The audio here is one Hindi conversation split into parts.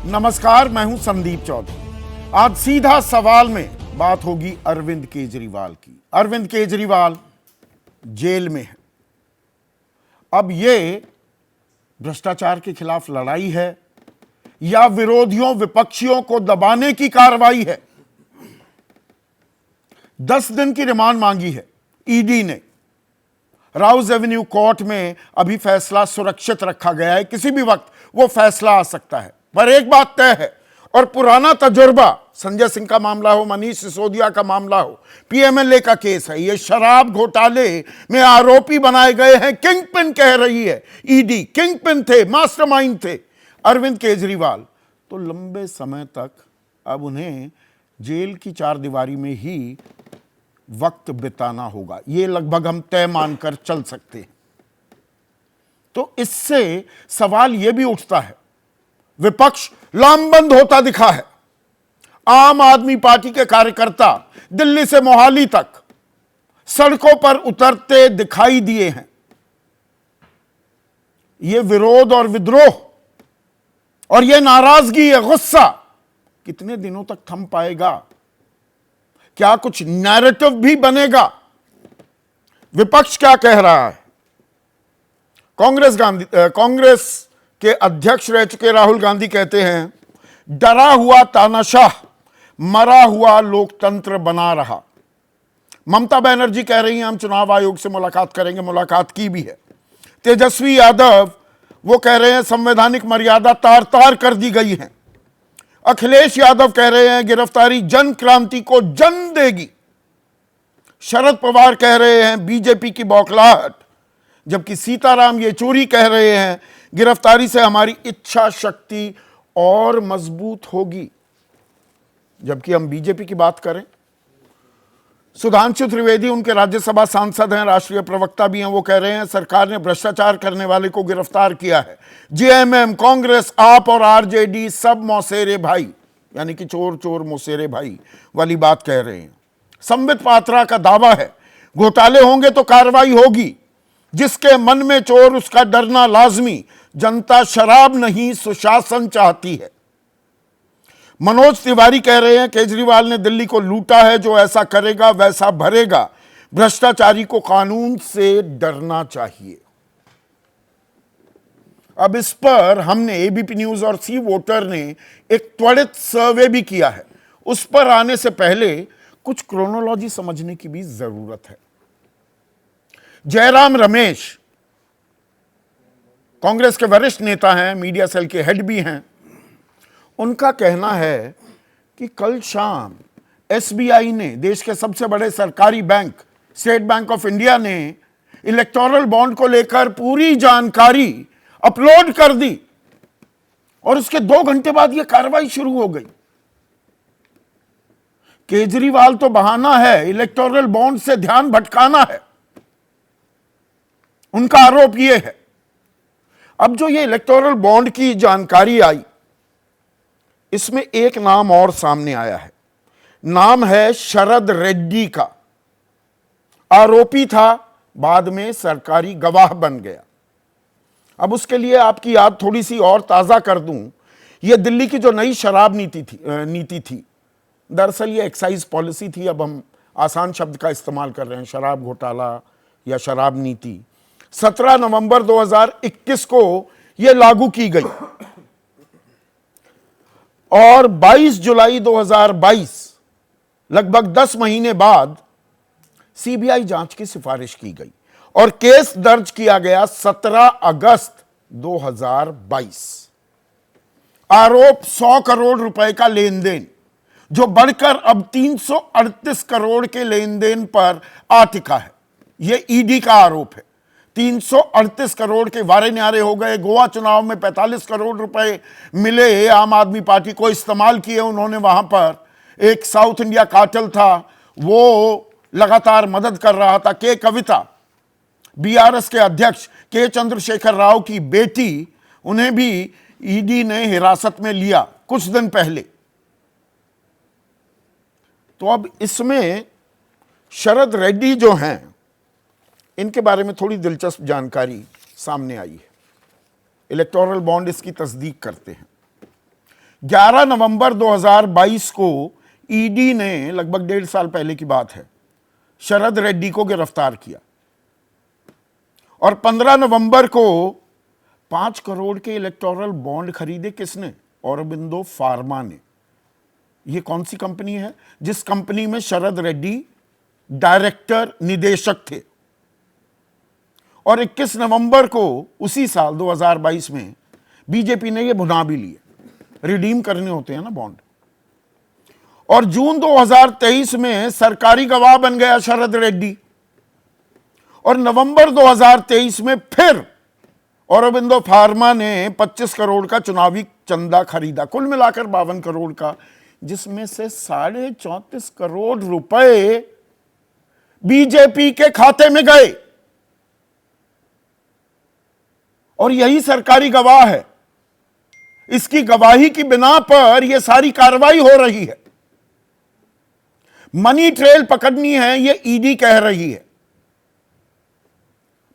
नमस्कार, मैं हूं संदीप चौधरी। आज सीधा सवाल में बात होगी अरविंद केजरीवाल की। अरविंद केजरीवाल जेल में है। अब ये भ्रष्टाचार के खिलाफ लड़ाई है या विरोधियों विपक्षियों को दबाने की कार्रवाई है? 10 दिन की रिमांड मांगी है ईडी ने। राउज एवेन्यू कोर्ट में अभी फैसला सुरक्षित रखा गया है, किसी भी वक्त वो फैसला आ सकता है। पर एक बात तय है, और पुराना तजुर्बा, संजय सिंह का मामला हो, मनीष सिसोदिया का मामला हो, पीएमएलए का केस है, ये शराब घोटाले में आरोपी बनाए गए हैं। किंगपिन कह रही है ईडी, किंगपिन थे, मास्टरमाइंड थे अरविंद केजरीवाल। तो लंबे समय तक अब उन्हें जेल की चारदीवारी में ही वक्त बिताना होगा, ये लगभग हम तय मानकर चल सकते हैं। तो इससे सवाल यह भी उठता है, विपक्ष लामबंद होता दिखा है। आम आदमी पार्टी के कार्यकर्ता दिल्ली से मोहाली तक सड़कों पर उतरते दिखाई दिए हैं। यह विरोध और विद्रोह और यह नाराजगी, यह गुस्सा कितने दिनों तक थम पाएगा? क्या कुछ नैरेटिव भी बनेगा? विपक्ष क्या कह रहा है? कांग्रेस के अध्यक्ष रह चुके राहुल गांधी कहते हैं, डरा हुआ तानाशाह मरा हुआ लोकतंत्र बना रहा। ममता बनर्जी कह रही हैं, हम चुनाव आयोग से मुलाकात करेंगे, मुलाकात की भी है। तेजस्वी यादव वो कह रहे हैं, संवैधानिक मर्यादा तार तार कर दी गई है। अखिलेश यादव कह रहे हैं, गिरफ्तारी जन क्रांति को जन्म देगी। शरद पवार कह रहे हैं, बीजेपी की बौखलाहट। जबकि सीताराम येचूरी कह रहे हैं, गिरफ्तारी से हमारी इच्छा शक्ति और मजबूत होगी। जबकि हम बीजेपी की बात करें, सुधांशु त्रिवेदी उनके राज्यसभा सांसद हैं, राष्ट्रीय प्रवक्ता भी हैं, वो कह रहे हैं सरकार ने भ्रष्टाचार करने वाले को गिरफ्तार किया है। जेएमएम, कांग्रेस, आप और आरजेडी सब मौसेरे भाई, यानी कि चोर चोर मौसेरे भाई वाली बात कह रहे हैं। संबित पात्रा का दावा है, घोटाले होंगे तो कार्रवाई होगी, जिसके मन में चोर उसका डरना लाजमी। जनता शराब नहीं सुशासन चाहती है। मनोज तिवारी कह रहे हैं, केजरीवाल ने दिल्ली को लूटा है, जो ऐसा करेगा वैसा भरेगा। भ्रष्टाचारी को कानून से डरना चाहिए। अब इस पर हमने, एबीपी न्यूज और सी वोटर ने एक त्वरित सर्वे भी किया है। उस पर आने से पहले कुछ क्रोनोलॉजी समझने की भी जरूरत है। जयराम रमेश कांग्रेस के वरिष्ठ नेता हैं, मीडिया सेल के हेड भी हैं। उनका कहना है कि कल शाम एसबीआई ने, देश के सबसे बड़े सरकारी bank state bank of India ने इलेक्टोरल बॉन्ड को लेकर पूरी जानकारी अपलोड कर दी और उसके 2 घंटे बाद यह कार्रवाई शुरू हो गई। केजरीवाल तो बहाना है, इलेक्टोरल बॉन्ड से ध्यान भटकाना है, उनका आरोप यह है। अब जो ये इलेक्टोरल बॉन्ड की जानकारी आई, इसमें एक नाम और सामने आया है। नाम है शरद रेड्डी का। आरोपी था, बाद में सरकारी गवाह बन गया। अब उसके लिए आपकी याद थोड़ी सी और ताजा कर दूं, यह दिल्ली की जो नई शराब नीति थी, दरअसल ये एक्साइज पॉलिसी थी। अब हम आसान शब्द का इस्तेमाल कर रहे हैं, शराब घोटाला या शराब नीति। 17 नवंबर 2021 को यह लागू की गई और 22 जुलाई 2022, लगभग 10 महीने बाद सीबीआई जांच की सिफारिश की गई और केस दर्ज किया गया 17 अगस्त 2022। आरोप 100 करोड़ रुपए का लेन देन, जो बढ़कर अब 338 करोड़ के लेन देन पर आ टिका है। यह ईडी का आरोप है। 338 करोड़ के वारे न्यारे हो गए। गोवा चुनाव में 45 करोड़ रुपए मिले, आम आदमी पार्टी को इस्तेमाल किए उन्होंने। वहां पर एक साउथ इंडिया कार्टेल था, वो लगातार मदद कर रहा था। के कविता, बीआरएस के अध्यक्ष के चंद्रशेखर राव की बेटी, उन्हें भी ईडी ने हिरासत में लिया कुछ दिन पहले। तो अब इसमें शरद रेड्डी जो हैं, इनके बारे में थोड़ी दिलचस्प जानकारी सामने आई है। इलेक्टोरल बॉन्ड इसकी तस्दीक करते हैं। 11 नवंबर 2022 को ईडी ने, लगभग 1.5 साल पहले की बात है, शरद रेड्डी को गिरफ्तार किया और 15 नवंबर को 5 करोड़ के इलेक्टोरल बॉन्ड खरीदे। किसने? औरोबिंदो फार्मा ने। यह कौन सी कंपनी है? जिस कंपनी में शरद रेड्डी डायरेक्टर, निदेशक थे। और 21 नवंबर को उसी साल 2022 में बीजेपी ने यह भुना भी लिए, रिडीम करने होते हैं ना बॉन्ड। और जून 2023 में सरकारी गवाह बन गया शरद रेड्डी। और नवंबर 2023 में फिर औरोबिंदो फार्मा ने 25 करोड़ का चुनावी चंदा खरीदा, कुल मिलाकर 52 करोड़ का, जिसमें से 34.5 करोड़ रुपए बीजेपी के खाते में गए। और यही सरकारी गवाह है। इसकी गवाही की बिना पर यह सारी कार्रवाई हो रही है। मनी ट्रेल पकड़नी है, यह ईडी कह रही है।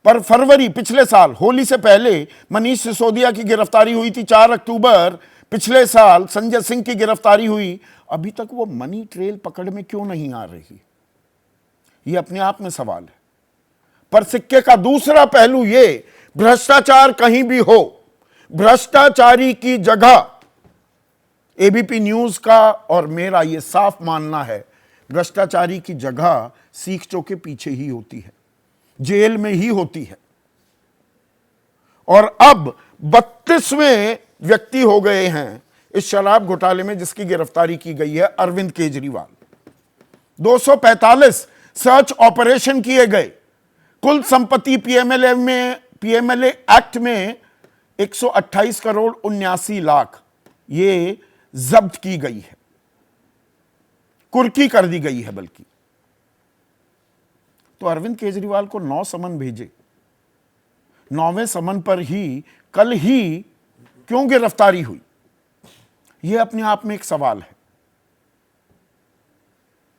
पर फरवरी पिछले साल, होली से पहले मनीष सिसोदिया की गिरफ्तारी हुई थी। 4 अक्टूबर पिछले साल संजय सिंह की गिरफ्तारी हुई। अभी तक वो मनी ट्रेल पकड़ में क्यों नहीं आ रही? यह अपने आप में सवाल है। पर सिक्के का दूसरा पहलू यह, भ्रष्टाचार कहीं भी हो, भ्रष्टाचारी की जगह, एबीपी न्यूज का और मेरा यह साफ मानना है, भ्रष्टाचारी की जगह सीखचों के पीछे ही होती है, जेल में ही होती है। और अब 32वें व्यक्ति हो गए हैं इस शराब घोटाले में जिसकी गिरफ्तारी की गई है, अरविंद केजरीवाल। 245 सर्च ऑपरेशन किए गए। कुल संपत्ति पीएमएलए एक्ट में 128 करोड़ 79 लाख ये जब्त की गई है, कुर्की कर दी गई है। बल्कि तो अरविंद केजरीवाल को 9 समन भेजे, 9वें समन पर ही कल ही क्यों गिरफ्तारी हुई? यह अपने आप में एक सवाल है।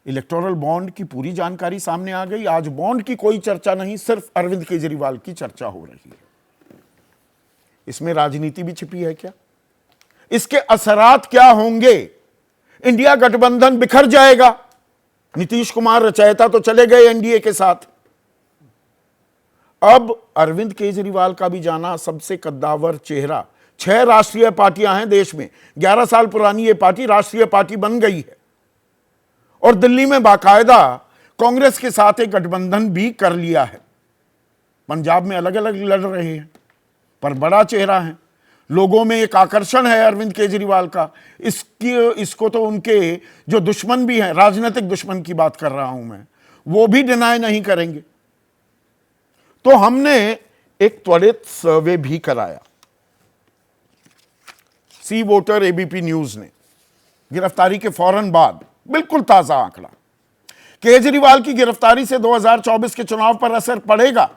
इलेक्टोरल बॉन्ड की पूरी जानकारी सामने आ गई। आज बॉन्ड की कोई चर्चा नहीं, सिर्फ अरविंद केजरीवाल की चर्चा हो रही है। इसमें राजनीति भी छिपी है क्या? इसके असरात क्या होंगे? इंडिया गठबंधन बिखर जाएगा। नीतीश कुमार रचयिता तो चले गए एनडीए के साथ। अब अरविंद केजरीवाल का भी जाना, सबसे कद्दावर चेहरा। 6 राष्ट्रीय पार्टियां हैं देश में, 11 साल पुरानी यह पार्टी राष्ट्रीय पार्टी बन गई है और दिल्ली में बाकायदा कांग्रेस के साथ एक गठबंधन भी कर लिया है। पंजाब में अलग अलग लड़ रहे हैं, पर बड़ा चेहरा है। लोगों में एक आकर्षण है अरविंद केजरीवाल का। इसको तो उनके जो दुश्मन भी हैं, राजनीतिक दुश्मन की बात कर रहा हूं मैं, वो भी डिनाई नहीं करेंगे। तो हमने एक त्वरित सर्वे भी कराया, सी वोटर एबीपी न्यूज ने, गिरफ्तारी के फौरन बाद। बिल्कुल ताजा आंकड़ा। केजरीवाल की गिरफ्तारी से 2024 के चुनाव पर असर पड़ेगा?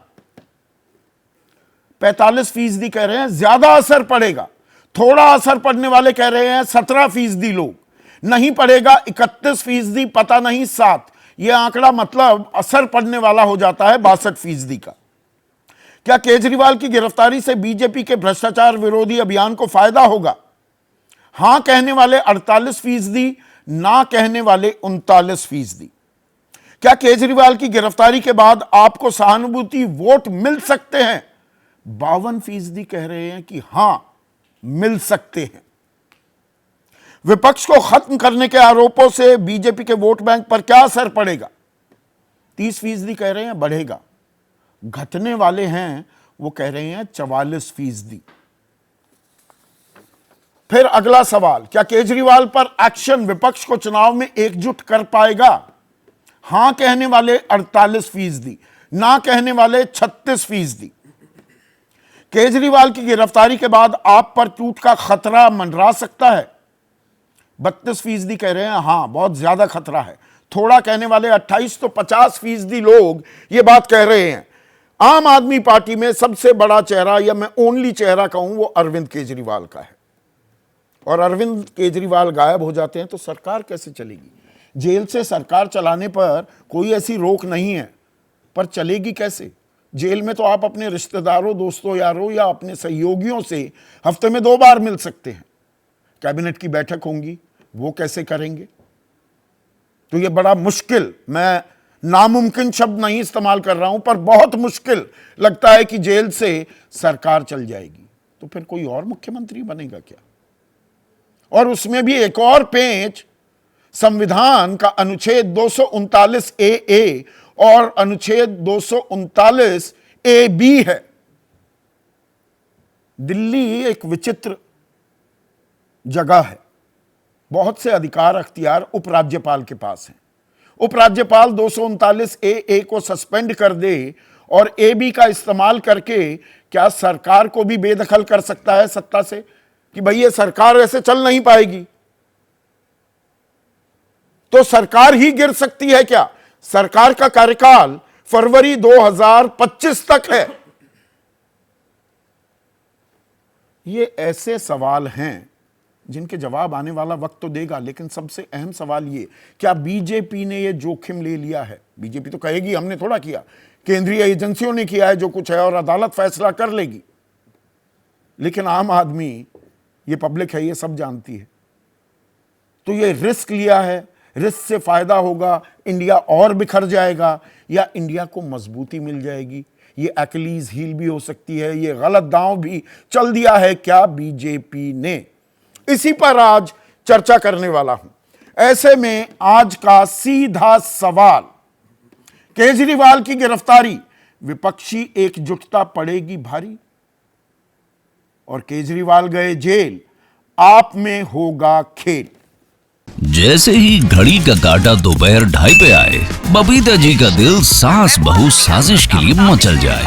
45% कह रहे हैं ज्यादा असर पड़ेगा। थोड़ा असर पड़ने वाले कह रहे हैं 17% लोग, नहीं पड़ेगा 31%, पता नहीं 7। यह आंकड़ा मतलब असर पड़ने वाला हो जाता है 62% का। क्या केजरीवाल की गिरफ्तारी से बीजेपी के भ्रष्टाचार विरोधी अभियान को फायदा होगा? हां कहने वाले 48%, ना कहने वाले 39%। क्या केजरीवाल की गिरफ्तारी के बाद आपको सहानुभूति वोट मिल सकते हैं? 52% कह रहे हैं कि हां मिल सकते हैं। विपक्ष को खत्म करने के आरोपों से बीजेपी के वोट बैंक पर क्या असर पड़ेगा? 30% कह रहे हैं बढ़ेगा। घटने वाले हैं वो कह रहे हैं 44%। फिर अगला सवाल, क्या केजरीवाल पर एक्शन विपक्ष को चुनाव में एकजुट कर पाएगा? हां कहने वाले 48%, ना कहने वाले 36%। केजरीवाल की गिरफ्तारी के बाद आप पर टूट का खतरा मंडरा सकता है? 32% कह रहे हैं हां बहुत ज्यादा खतरा है। थोड़ा कहने वाले 28, तो 50% लोग ये बात कह रहे हैं। आम आदमी पार्टी में सबसे बड़ा चेहरा, या मैं ओनली चेहरा कहूं, वो अरविंद केजरीवाल का है। और अरविंद केजरीवाल गायब हो जाते हैं तो सरकार कैसे चलेगी? जेल से सरकार चलाने पर कोई ऐसी रोक नहीं है, पर चलेगी कैसे? जेल में तो आप अपने रिश्तेदारों, दोस्तों, यारों या अपने सहयोगियों से हफ्ते में 2 बार मिल सकते हैं, कैबिनेट की बैठक होंगी, वो कैसे करेंगे? तो ये बड़ा मुश्किल, मैं नामुमकिन शब्द नहीं इस्तेमाल कर रहा हूं, पर बहुत मुश्किल लगता है कि जेल से सरकार चल जाएगी। तो फिर कोई और मुख्यमंत्री बनेगा क्या? और उसमें भी एक और पेंच, संविधान का अनुच्छेद 239 ए और अनुच्छेद 239 ए बी है। दिल्ली एक विचित्र जगह है, बहुत से अधिकार अख्तियार उपराज्यपाल के पास हैं। उपराज्यपाल 239 ए को सस्पेंड कर दे और ए बी का इस्तेमाल करके क्या सरकार को भी बेदखल कर सकता है सत्ता से, कि भाई ये सरकार ऐसे चल नहीं पाएगी? तो सरकार ही गिर सकती है क्या? सरकार का कार्यकाल फरवरी 2025 तक है। ये ऐसे सवाल हैं जिनके जवाब आने वाला वक्त तो देगा, लेकिन सबसे अहम सवाल ये, क्या बीजेपी ने ये जोखिम ले लिया है? बीजेपी तो कहेगी हमने थोड़ा किया, केंद्रीय एजेंसियों ने किया है जो कुछ है और अदालत फैसला कर लेगी। लेकिन आम आदमी, ये पब्लिक है, ये सब जानती है। तो ये रिस्क लिया है, रिस्क से फायदा होगा, इंडिया और बिखर जाएगा या इंडिया को मजबूती मिल जाएगी? ये एक्लीज हील भी हो सकती है, ये गलत दांव भी चल दिया है क्या बीजेपी ने? इसी पर आज चर्चा करने वाला हूं। ऐसे में आज का सीधा सवाल, केजरीवाल की गिरफ्तारी, विपक्षी एकजुटता पड़ेगी भारी? और केजरीवाल गए जेल, आप में होगा खेल। जैसे ही घड़ी का काटा दोपहर 2:30 पे आए, बबीता जी का दिल सास बहू साजिश के लिए मचल जाए।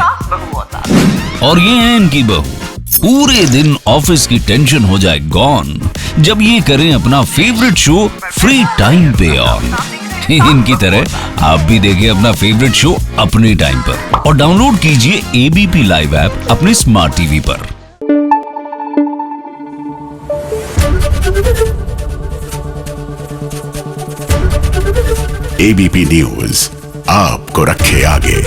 और ये है इनकी बहू, पूरे दिन ऑफिस की टेंशन हो जाए गॉन जब ये करें अपना फेवरेट शो फ्री टाइम पे ऑन। इनकी तरह आप भी देखिए अपना फेवरेट शो अपने टाइम पर और डाउनलोड कीजिए एबीपी लाइव ऐप अपने स्मार्ट टीवी पर। एबीपी न्यूज आपको रखे आगे।